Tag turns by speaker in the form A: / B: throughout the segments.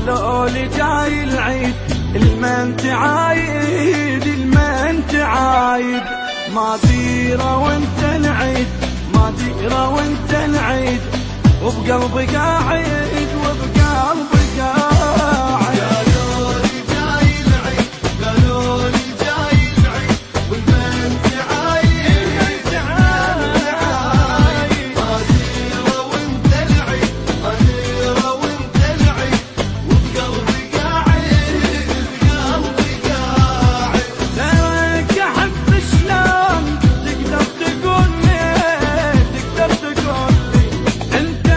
A: قالوا لي جاي العيد المنت عايد المنت عايد، ما ديره وانت العيد ما ديره وانت العيد، وبقلبي قاعد وبقلبي قاعد.
B: قالوا لي جاي العيد قالوا لي جاي العيد والمنت عايد ما ديره وانت العيد ما ديره وانت العيد، وبقلبي قاعد بقلبي قاعد.
A: لك احب شلون تقدر تقول لي انت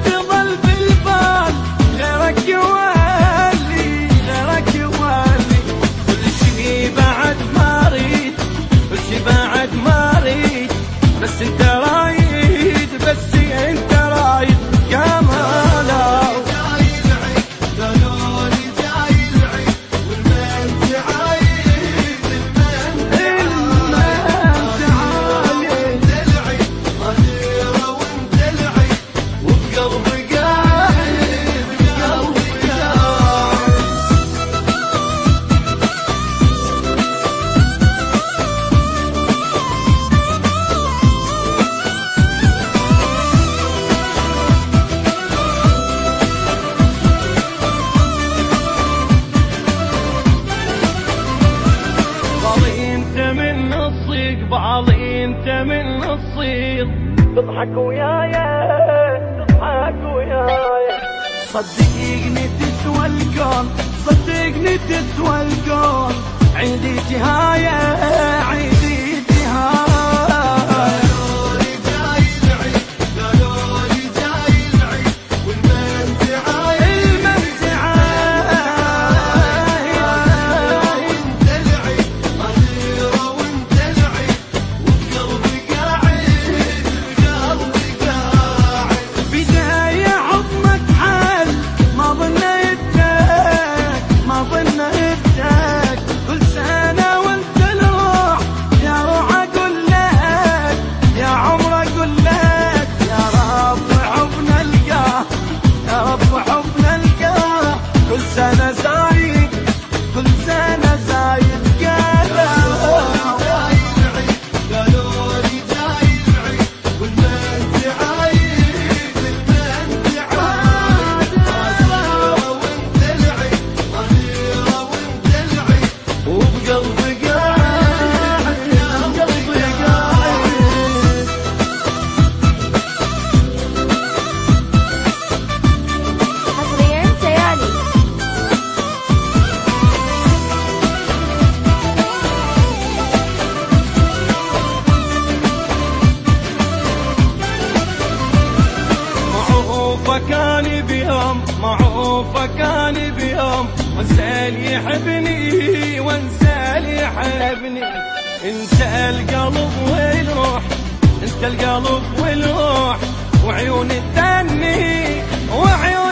A: تظل بالبال، غيرك يولي غيرك يولي، كل شي بعد ما اريد كل شي بعد ما اريد، بس انت رايد بس انت رايد يا مالا.
B: جاي العيد قالوا لي جاي العيد والمنت عايد المنت عايد العيد ما ديره وانت العيد، وبقلبي قاعد بقلبي قاعد.
A: بعضي انت من الصيق بعضي انت من الصيق، تضحك وياي تضحك وياي، صدقني تسوى الكون صدقني تسوى الكون، عندي جهاية عندي جهاية.
B: قالوا لي جاي العيد قالوا لي جاي العيد والمنت عايد
A: المنت
B: وانت العيد ما ديره وانت العيد، وبقلبي قاعد بقلبي قاعد.
A: بداية حضنك حل ما ظنيتك ما ظنيتك، كل سنة وانت الروح يا روح اقول لك يا عمر اقول لك يا رب حبنا القاه يا رب حبنا القاه، كل سنة زايد كل سنة زايد
B: جاي العيد قالوا لي جاي العيد والمنت عايد المنت عايد ما ديره وانت العيد ما ديره وانت العيد، وبقلبي قاعد بقلبي قاعد.
C: حصريا سيالي.
A: معوفكاني بيوم معوفكاني بيوم، وانسى اللي يحبني وانسى اللي يحبني، انت القلب والروح انت القلب والروح، وعيون التاني وعيون